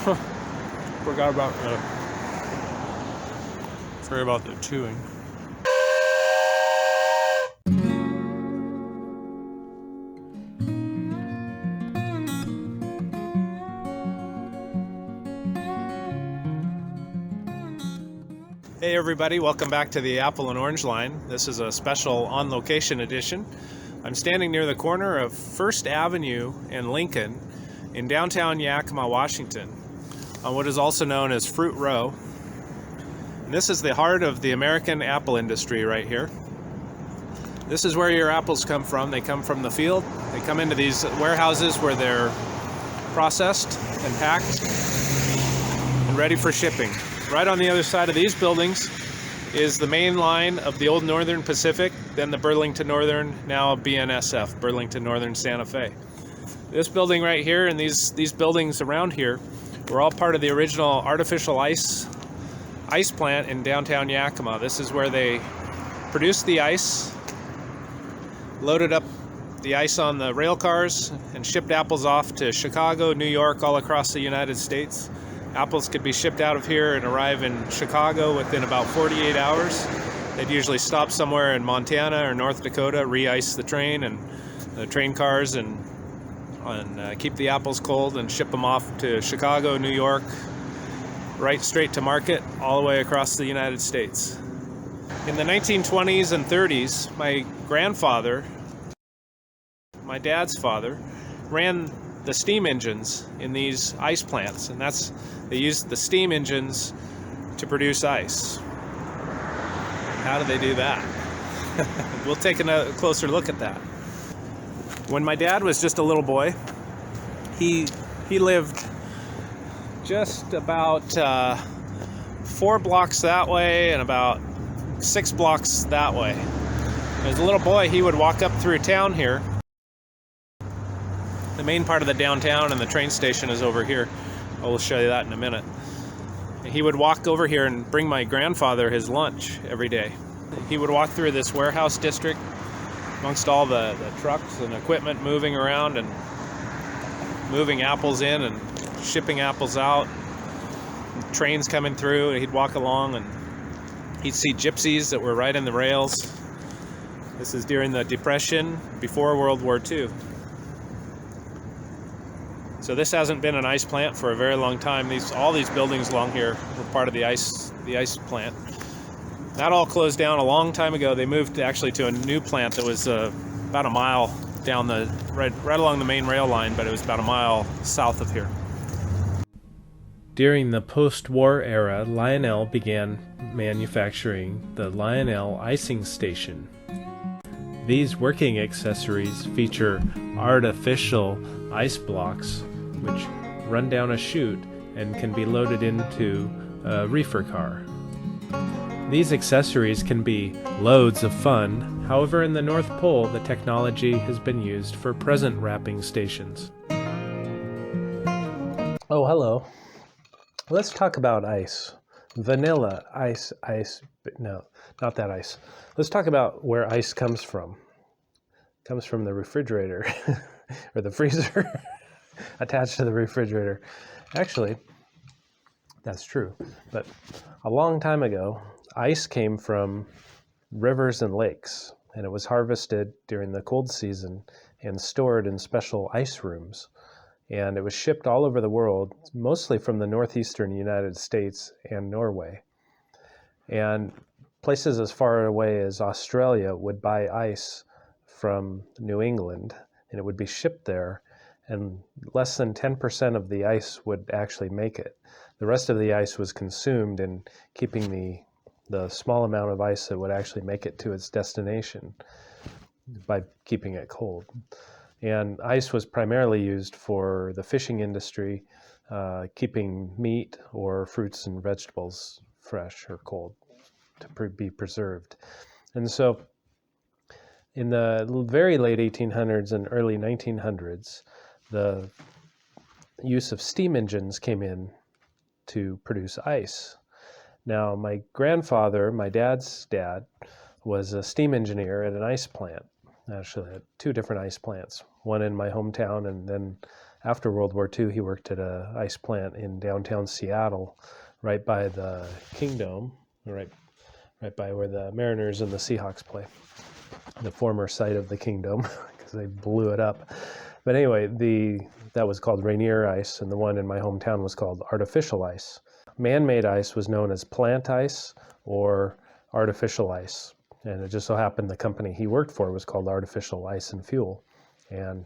Forgot about sorry about the chewing. Hey everybody, welcome back to the Apple and Orange line. This is a special on-location edition. I'm standing near the corner of First Avenue and Lincoln in downtown Yakima, Washington, on what is also known as Fruit Row. And this is the heart of the American apple industry right here. This is where your apples come from. They come from the field. They come into these warehouses where they're processed and packed and ready for shipping. Right on the other side of these buildings is the main line of the old Northern Pacific, then the Burlington Northern, now BNSF, Burlington Northern Santa Fe. This building right here and these buildings around here were all part of the original artificial ice plant in downtown Yakima. This is where they produced the ice, loaded up the ice on the rail cars, and shipped apples off to Chicago, New York, all across the United States. Apples could be shipped out of here and arrive in Chicago within about 48 hours. They'd usually stop somewhere in Montana or North Dakota, re-ice the train and the train cars and keep the apples cold and ship them off to Chicago, New York, right straight to market all the way across the United States. In the 1920s and 30s, my grandfather, my dad's father, ran the steam engines in these ice plants, and they used the steam engines to produce ice. How do they do that? We'll take a closer look at that. When my dad was just a little boy, he lived just about 4 blocks that way and about 6 blocks that way. As a little boy, he would walk up through town here. The main part of the downtown and the train station is over here. I will show you that in a minute. He would walk over here and bring my grandfather his lunch every day. He would walk through this warehouse district amongst all the trucks and equipment moving around and moving apples in and shipping apples out. Trains coming through, and he'd walk along and he'd see gypsies that were right in the rails. This is during the Depression, before World War II. So this hasn't been an ice plant for a very long time. All these buildings along here were part of the ice plant. That all closed down a long time ago. They moved actually to a new plant that was about a mile down right along the main rail line, but it was about a mile south of here. During the post-war era, Lionel began manufacturing the Lionel Icing Station. These working accessories feature artificial ice blocks which run down a chute and can be loaded into a reefer car. These accessories can be loads of fun. However, in the North Pole, the technology has been used for present wrapping stations. Oh, hello. Let's talk about ice. Vanilla ice, no, not that ice. Let's talk about where ice comes from. It comes from the refrigerator or the freezer attached to the refrigerator. Actually, that's true. But a long time ago, ice came from rivers and lakes, and it was harvested during the cold season and stored in special ice rooms. And it was shipped all over the world, mostly from the northeastern United States and Norway. And places as far away as Australia would buy ice from New England, and it would be shipped there, and less than 10% of the ice would actually make it. The rest of the ice was consumed in keeping the small amount of ice that would actually make it to its destination by keeping it cold. And ice was primarily used for the fishing industry, keeping meat or fruits and vegetables fresh or cold to be preserved. And so in the very late 1800s and early 1900s, the use of steam engines came in to produce ice. Now, my grandfather, my dad's dad, was a steam engineer at an ice plant. actually had two different ice plants, one in my hometown, and then after World War II, he worked at an ice plant in downtown Seattle, right by the Kingdome, right by where the Mariners and the Seahawks play, the former site of the Kingdome, because they blew it up. But anyway, that was called Rainier ice, and the one in my hometown was called artificial ice. Man-made ice was known as plant ice or artificial ice, and it just so happened the company he worked for was called Artificial Ice and Fuel, and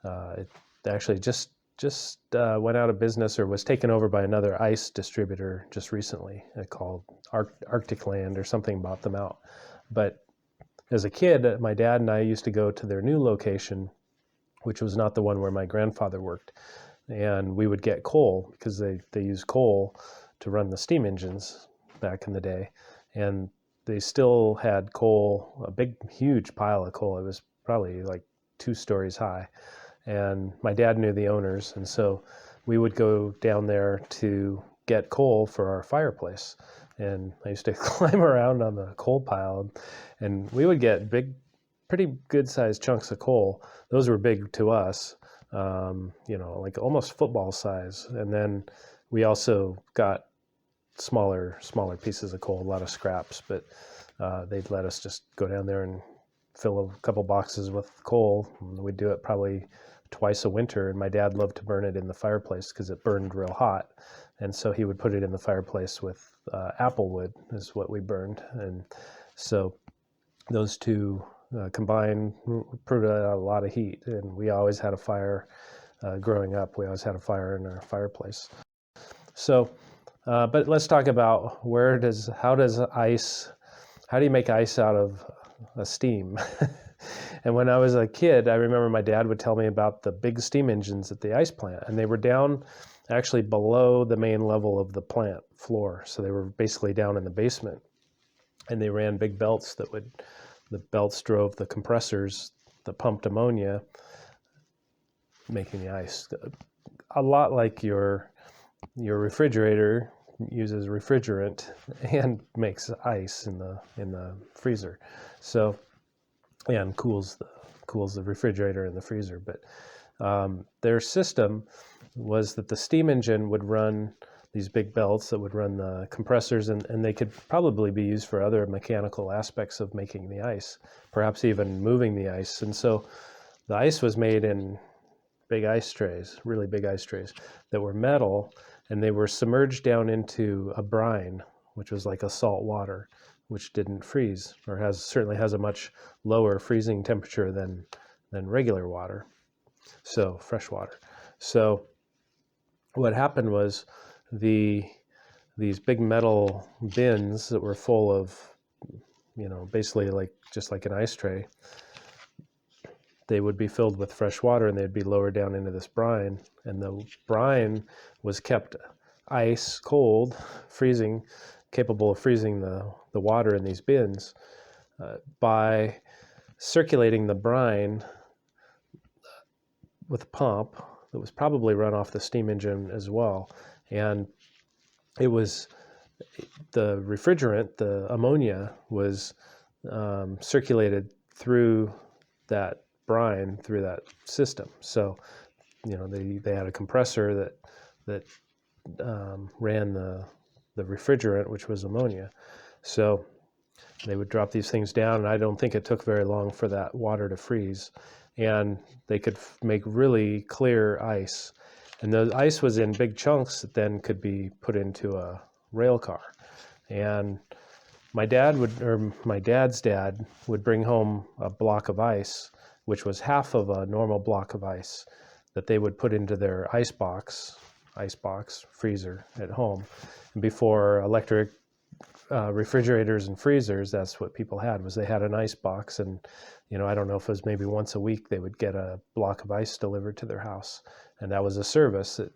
it actually just went out of business or was taken over by another ice distributor just recently called Arctic Land or something, bought them out. But as a kid, my dad and I used to go to their new location, which was not the one where my grandfather worked, and we would get coal because they used coal to run the steam engines back in the day, and they still had coal, a big huge pile of coal. It was probably like 2 stories high, and my dad knew the owners, and so we would go down there to get coal for our fireplace. And I used to climb around on the coal pile, and we would get pretty good sized chunks of coal. Those were big to us, like almost football size. And then we also got smaller pieces of coal, a lot of scraps, but they'd let us just go down there and fill a couple boxes with coal. And we'd do it probably twice a winter, and my dad loved to burn it in the fireplace because it burned real hot, and so he would put it in the fireplace with apple wood is what we burned. And so those two combined put out a lot of heat, and we always had a fire. Growing up, we always had a fire in our fireplace. So but let's talk about how do you make ice out of a steam? And when I was a kid, I remember my dad would tell me about the big steam engines at the ice plant, and they were down actually below the main level of the plant floor. So they were basically down in the basement, and they ran big belts the belts drove the compressors that pumped ammonia, making the ice. A lot like your refrigerator uses refrigerant and makes ice in the freezer. So, and cools the refrigerator and the freezer. But their system was that the steam engine would run these big belts that would run the compressors, and they could probably be used for other mechanical aspects of making the ice, perhaps even moving the ice. And so the ice was made in big ice trays, really big ice trays that were metal, and they were submerged down into a brine, which was like a salt water, which didn't freeze, or certainly has a much lower freezing temperature than regular water, so fresh water. So what happened was these big metal bins that were full of, basically just like an ice tray, they would be filled with fresh water, and they'd be lowered down into this brine, and the brine was kept ice cold, freezing, capable of freezing the water in these bins by circulating the brine with a pump that was probably run off the steam engine as well. And it was the refrigerant, the ammonia, was circulated through that brine, through that system. So, they had a compressor that ran the refrigerant, which was ammonia. So they would drop these things down, and I don't think it took very long for that water to freeze, and they could make really clear ice. And the ice was in big chunks that then could be put into a rail car. And my dad's dad would bring home a block of ice, which was half of a normal block of ice, that they would put into their icebox freezer at home. And before electric refrigerators and freezers, that's what people had, was they had an ice box. And I don't know if it was maybe once a week they would get a block of ice delivered to their house, and that was a service that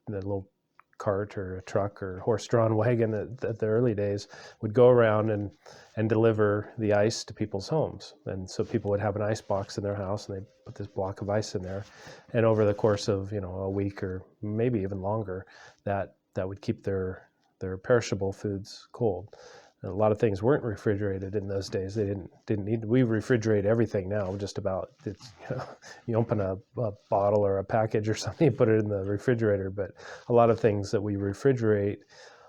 the little cart or a truck or horse-drawn wagon at the early days would go around and deliver the ice to people's homes. And so people would have an ice box in their house, and they put this block of ice in there, and over the course of a week or maybe even longer, that would keep their perishable foods cold. A lot of things weren't refrigerated in those days. They didn't need. We refrigerate everything now. Just about. It's, you open a bottle or a package or something, you put it in the refrigerator. But a lot of things that we refrigerate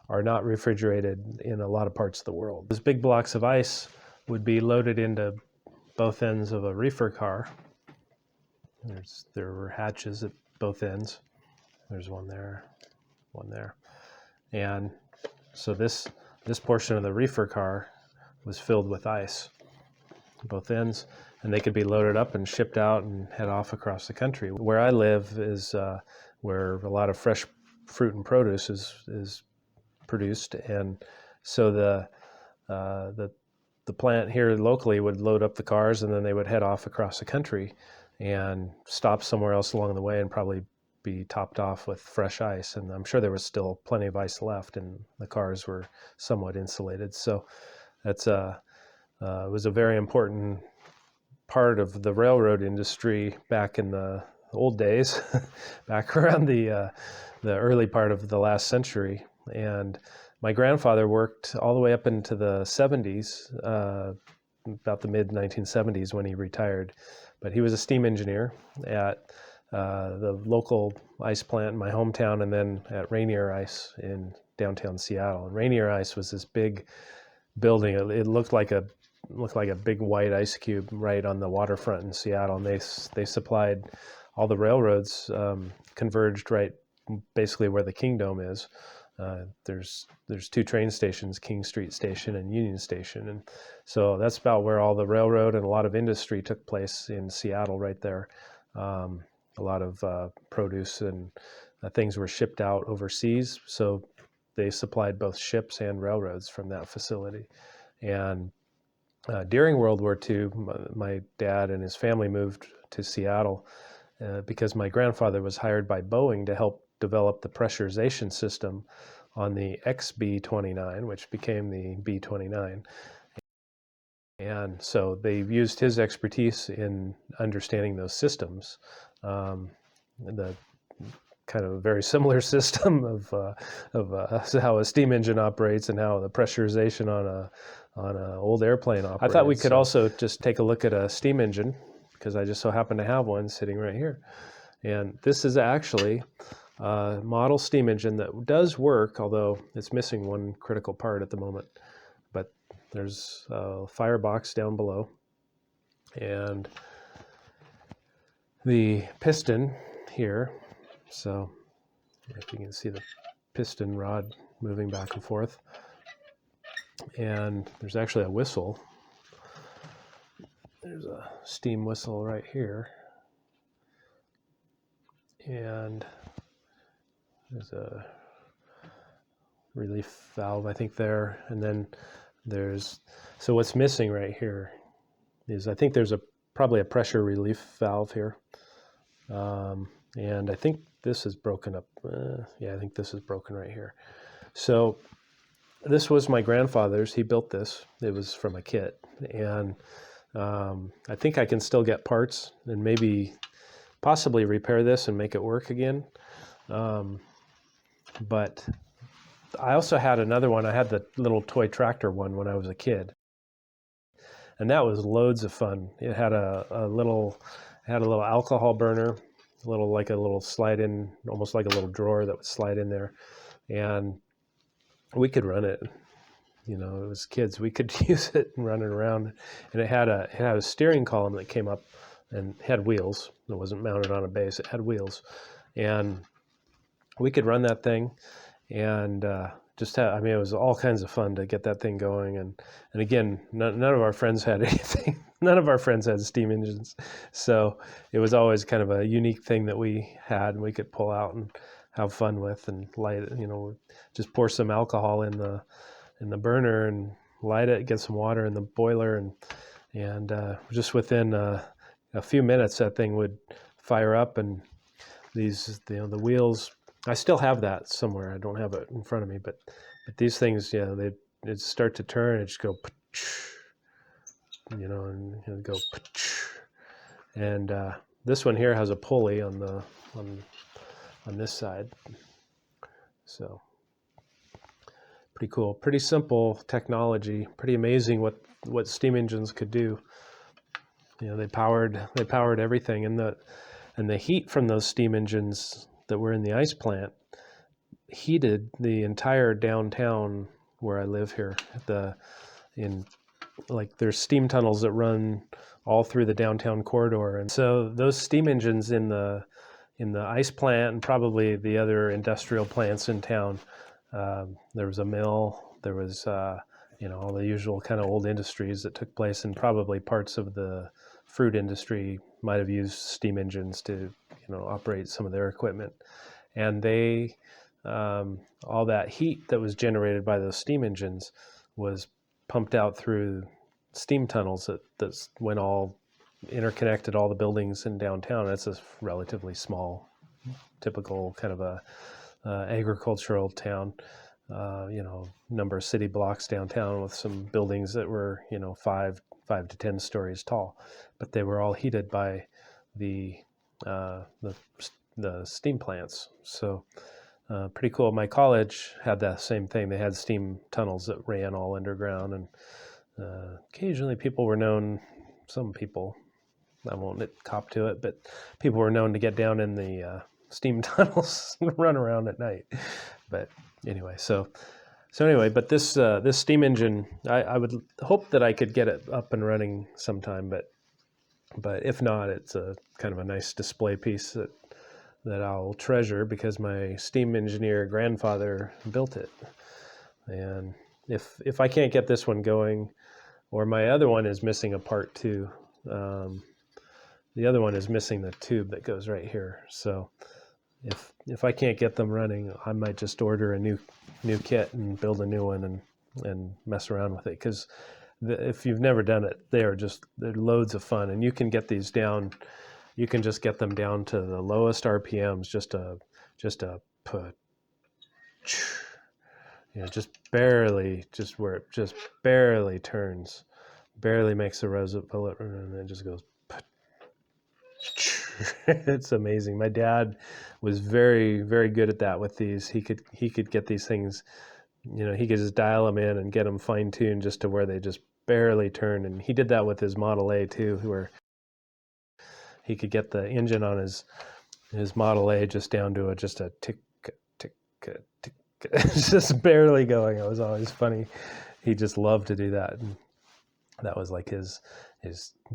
are not refrigerated in a lot of parts of the world. Those big blocks of ice would be loaded into both ends of a reefer car. There were hatches at both ends. There's one there, and so this portion of the reefer car was filled with ice, both ends, and they could be loaded up and shipped out and head off across the country. Where I live is where a lot of fresh fruit and produce is produced, and so the plant here locally would load up the cars, and then they would head off across the country and stop somewhere else along the way and probably be topped off with fresh ice. And I'm sure there was still plenty of ice left, and the cars were somewhat insulated. So that's it was a very important part of the railroad industry back in the old days, back around the early part of the last century. And my grandfather worked all the way up into the 70s, about the mid-1970s when he retired. But he was a steam engineer at the local ice plant in my hometown, and then at Rainier Ice in downtown Seattle. And Rainier Ice was this big building. It looked like a big white ice cube right on the waterfront in Seattle. And they supplied all the railroads, converged right basically where the Kingdome is. There's two train stations, King Street Station and Union Station, and so that's about where all the railroad and a lot of industry took place in Seattle right there. A lot of produce and things were shipped out overseas, so they supplied both ships and railroads from that facility. And during World War II, my dad and his family moved to Seattle because my grandfather was hired by Boeing to help develop the pressurization system on the XB-29, which became the B-29. And so they used his expertise in understanding those systems, the kind of very similar system of how a steam engine operates and how the pressurization on an old airplane operates. I thought we could also just take a look at a steam engine, because I just so happen to have one sitting right here. And this is actually a model steam engine that does work, although it's missing one critical part at the moment. But there's a firebox down below, and the piston here. So if you can see the piston rod moving back and forth. And there's actually a whistle. There's a steam whistle right here. And there's a relief valve, I think, there. And then so what's missing right here is, I think there's probably a pressure relief valve here. And I think this is broken up. Yeah, I think this is broken right here. So this was my grandfather's. He built this. It was from a kit. And I think I can still get parts and maybe possibly repair this and make it work again. But I also had another one. I had the little toy tractor one when I was a kid. And that was loads of fun. It had a little alcohol burner, like a little slide in, almost like a little drawer that would slide in there. And we could run it. You know, it was kids. We could use it and run it around. And it had a steering column that came up and had wheels. It wasn't mounted on a base. It had wheels. And we could run that thing and I mean, it was all kinds of fun to get that thing going. And again, none of our friends had anything. None of our friends had steam engines. So it was always kind of a unique thing that we had and we could pull out and have fun with and light it, just pour some alcohol in the burner and light it, get some water in the boiler, and just within a few minutes that thing would fire up, and the wheels, I still have that somewhere. I don't have it in front of me, but these things, they'd start to turn and just go, and it'd go, and this one here has a pulley on this side, so Pretty cool, pretty simple technology, pretty amazing what steam engines could do. They powered everything, and the heat from those steam engines that were in the ice plant heated the entire downtown where I live here. There's steam tunnels that run all through the downtown corridor, and so those steam engines in the ice plant and probably the other industrial plants in town. There was a mill. There was all the usual kind of old industries that took place, and probably parts of the fruit industry might have used steam engines to operate some of their equipment. And they all that heat that was generated by those steam engines was pumped out through steam tunnels that went all interconnected all the buildings in downtown. That's a relatively small, typical kind of a agricultural town, number of city blocks downtown with some buildings that were 5 to 10 stories tall, but they were all heated by the steam plants. So pretty cool. My college had that same thing. They had steam tunnels that ran all underground, and occasionally some people, I won't cop to it, but people were known to get down in the steam tunnels and run around at night. But anyway, but this steam engine, I would hope that I could get it up and running sometime, but if not, it's a kind of a nice display piece that I'll treasure, because my steam engineer grandfather built it. And if I can't get this one going, or my other one is missing a part too, the other one is missing the tube that goes right here. So if I can't get them running, I might just order a new kit and build a new one and mess around with it. Because if you've never done it, they're loads of fun, and you can get these down. You can just get them down to the lowest RPMs, just put, just where it just barely turns, barely makes the rosette bullet, and it just goes. It's amazing. My dad was very, very good at that with these. He could get these things, he could just dial them in and get them fine-tuned just to where they just barely turn. And he did that with his Model A too, where he could get the engine on his Model A just down to just a tick, tick, tick. It's just barely going. It was always funny. He just loved to do that. And that was like his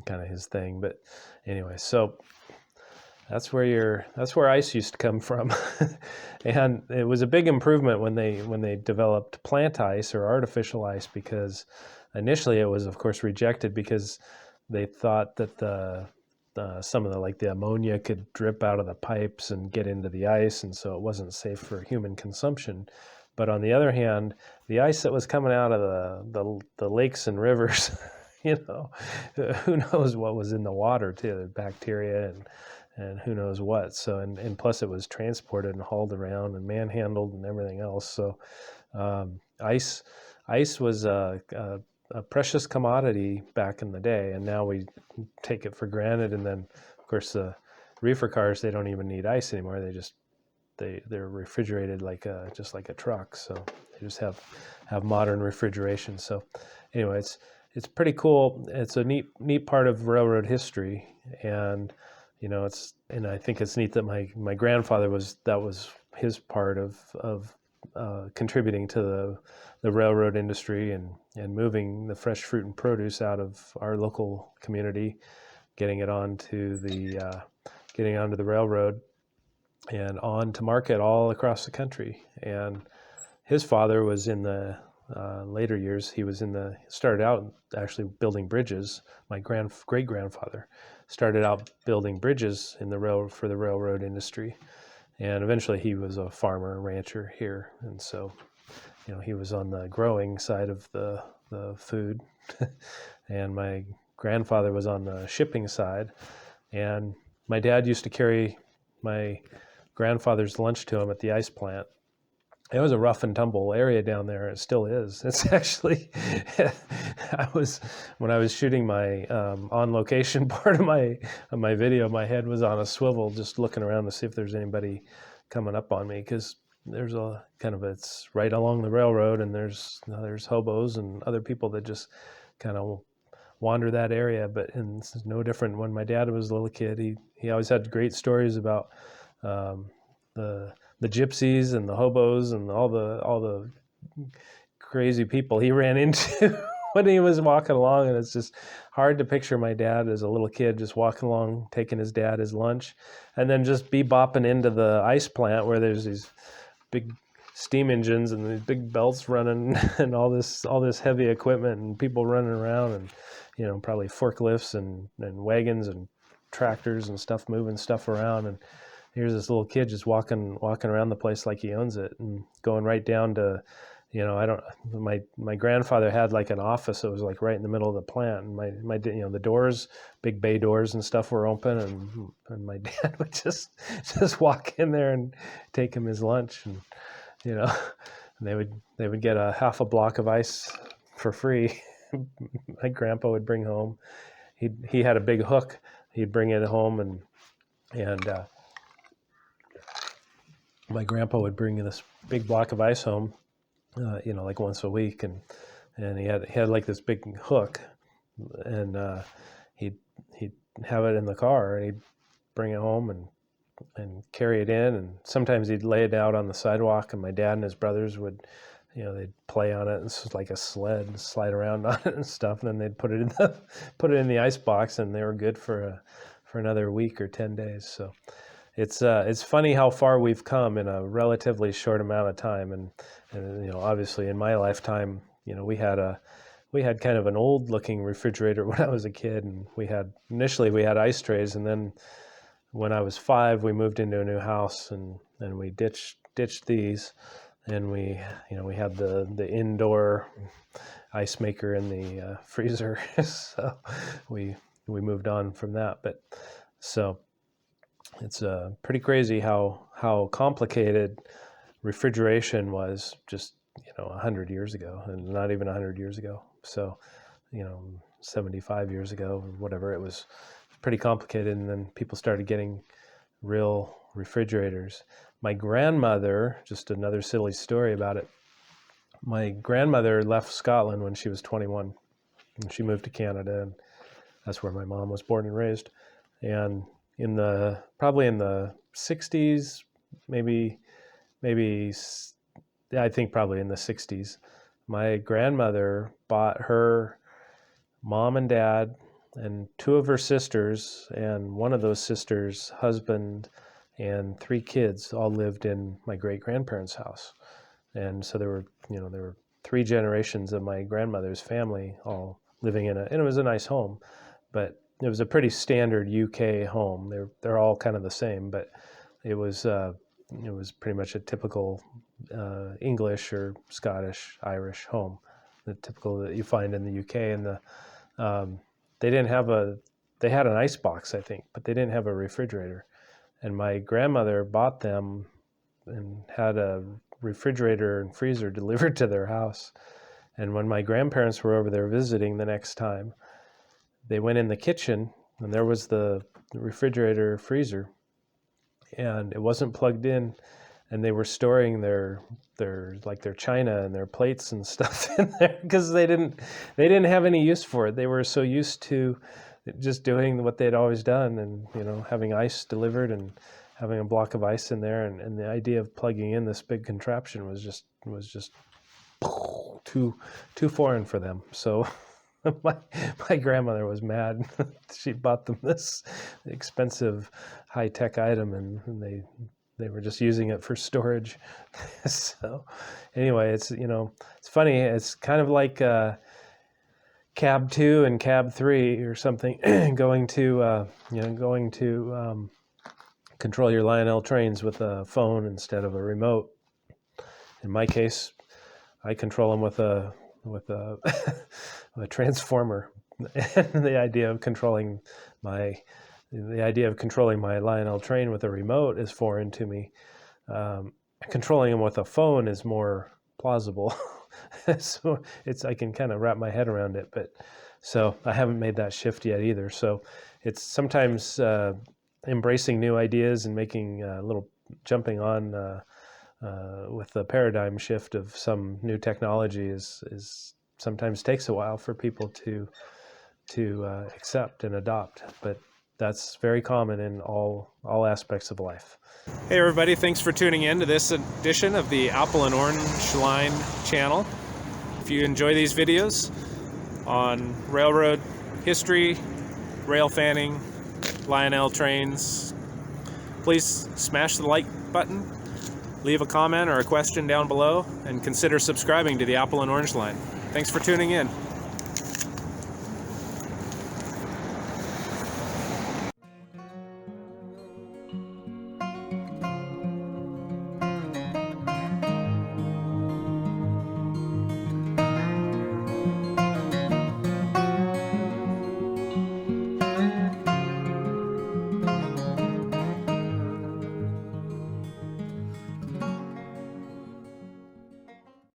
kind of his thing. But anyway, so that's where ice used to come from. And it was a big improvement when they developed plant ice or artificial ice, because initially it was of course rejected because they thought that some of the ammonia could drip out of the pipes and get into the ice, and so it wasn't safe for human consumption. But on the other hand, the ice that was coming out of the lakes and rivers, who knows what was in the water too, the bacteria and who knows what. So and plus it was transported and hauled around and manhandled and everything else. So ice was a precious commodity back in the day, and now we take it for granted. And then of course the reefer cars, they don't even need ice anymore. They're refrigerated just like a truck. So they just have modern refrigeration. So anyway, it's pretty cool. It's a neat part of railroad history, and I think it's neat that my grandfather that was his part of contributing to the railroad industry and moving the fresh fruit and produce out of our local community, getting it onto the railroad and on to market all across the country. And his father was in the later years. He started out actually building bridges. My great grandfather started out building bridges for the railroad industry, and eventually he was a farmer, rancher here. And so, he was on the growing side of the food, and my grandfather was on the shipping side. And my dad used to carry my grandfather's lunch to him at the ice plant. It was a rough and tumble area down there. It still is. It's actually, when I was shooting my on location part of my video, my head was on a swivel just looking around to see if there's anybody coming up on me, because there's a kind of, it's right along the railroad, and there's hobos and other people that just kind of wander that area. But and this is no different. When my dad was a little kid, he always had great stories about um, the gypsies and the hobos and all the crazy people he ran into when he was walking along. And it's just hard to picture my dad as a little kid just walking along, taking his dad his lunch, and then just bebopping into the ice plant where there's these big steam engines and these big belts running and all this heavy equipment and people running around, and probably forklifts and wagons and tractors and stuff moving stuff around. And here's this little kid just walking around the place like he owns it, and going right down to, I don't. My grandfather had like an office that was like right in the middle of the plant, and my the doors, big bay doors and stuff were open, and my dad would just walk in there and take him his lunch, and you know, they would get a half a block of ice for free. My grandpa would bring home. He had a big hook. He'd bring it home, and my grandpa would bring this big block of ice home, like once a week, and he had like this big hook, and he'd have it in the car, and he'd bring it home and carry it in, and sometimes he'd lay it out on the sidewalk, and my dad and his brothers would, they'd play on it. This was like a sled, and slide around on it and stuff, and then they'd put it in the ice box, and they were good for another week or 10 days. So it's funny how far we've come in a relatively short amount of time, and obviously in my lifetime, we had kind of an old looking refrigerator when I was a kid, and initially we had ice trays, and then when I was 5, we moved into a new house, and we ditched these, and we had the indoor ice maker in the freezer, so we moved on from that. But so it's pretty crazy how complicated refrigeration was just 100 years ago, and not even 100 years ago. So 75 years ago or whatever, it was pretty complicated, and then people started getting real refrigerators. My grandmother, just another silly story about it, my grandmother left Scotland when she was 21, and she moved to Canada, and that's where my mom was born and raised. And probably in the 60s, maybe I think probably in the 60s, my grandmother bought her mom and dad and 2 of her sisters, and one of those sisters' husband and 3 kids all lived in my great grandparents' house. And so there were 3 generations of my grandmother's family all living and it was a nice home, but it was a pretty standard UK home. They're all kind of the same, but it was pretty much a typical English or Scottish, Irish home, the typical that you find in the UK. And they had an ice box, I think, but they didn't have a refrigerator. And my grandmother bought them and had a refrigerator and freezer delivered to their house. And when my grandparents were over there visiting the next time, they went in the kitchen, and there was the refrigerator freezer, and it wasn't plugged in, and they were storing their china and their plates and stuff in there because they didn't have any use for it. They were so used to just doing what they'd always done, and having ice delivered and having a block of ice in there, and the idea of plugging in this big contraption was just too foreign for them. So my grandmother was mad. She bought them this expensive high-tech item, and they were just using it for storage. So anyway, it's funny. It's kind of like Cab 2 and Cab 3 or something, going to control your Lionel trains with a phone instead of a remote. In my case, I control them with a a transformer. And the idea of controlling my Lionel train with a remote is foreign to me. Controlling them with a phone is more plausible. So I can kind of wrap my head around it, but so I haven't made that shift yet either. So it's sometimes embracing new ideas and making jumping on with the paradigm shift of some new technology is sometimes takes a while for people to accept and adopt, but that's very common in all aspects of life. Hey everybody, thanks for tuning in to this edition of the Apple and Orange Line channel. If you enjoy these videos on railroad history, rail fanning, Lionel trains, please smash the like button, leave a comment or a question down below, and consider subscribing to the Apple and Orange Line. Thanks for tuning in.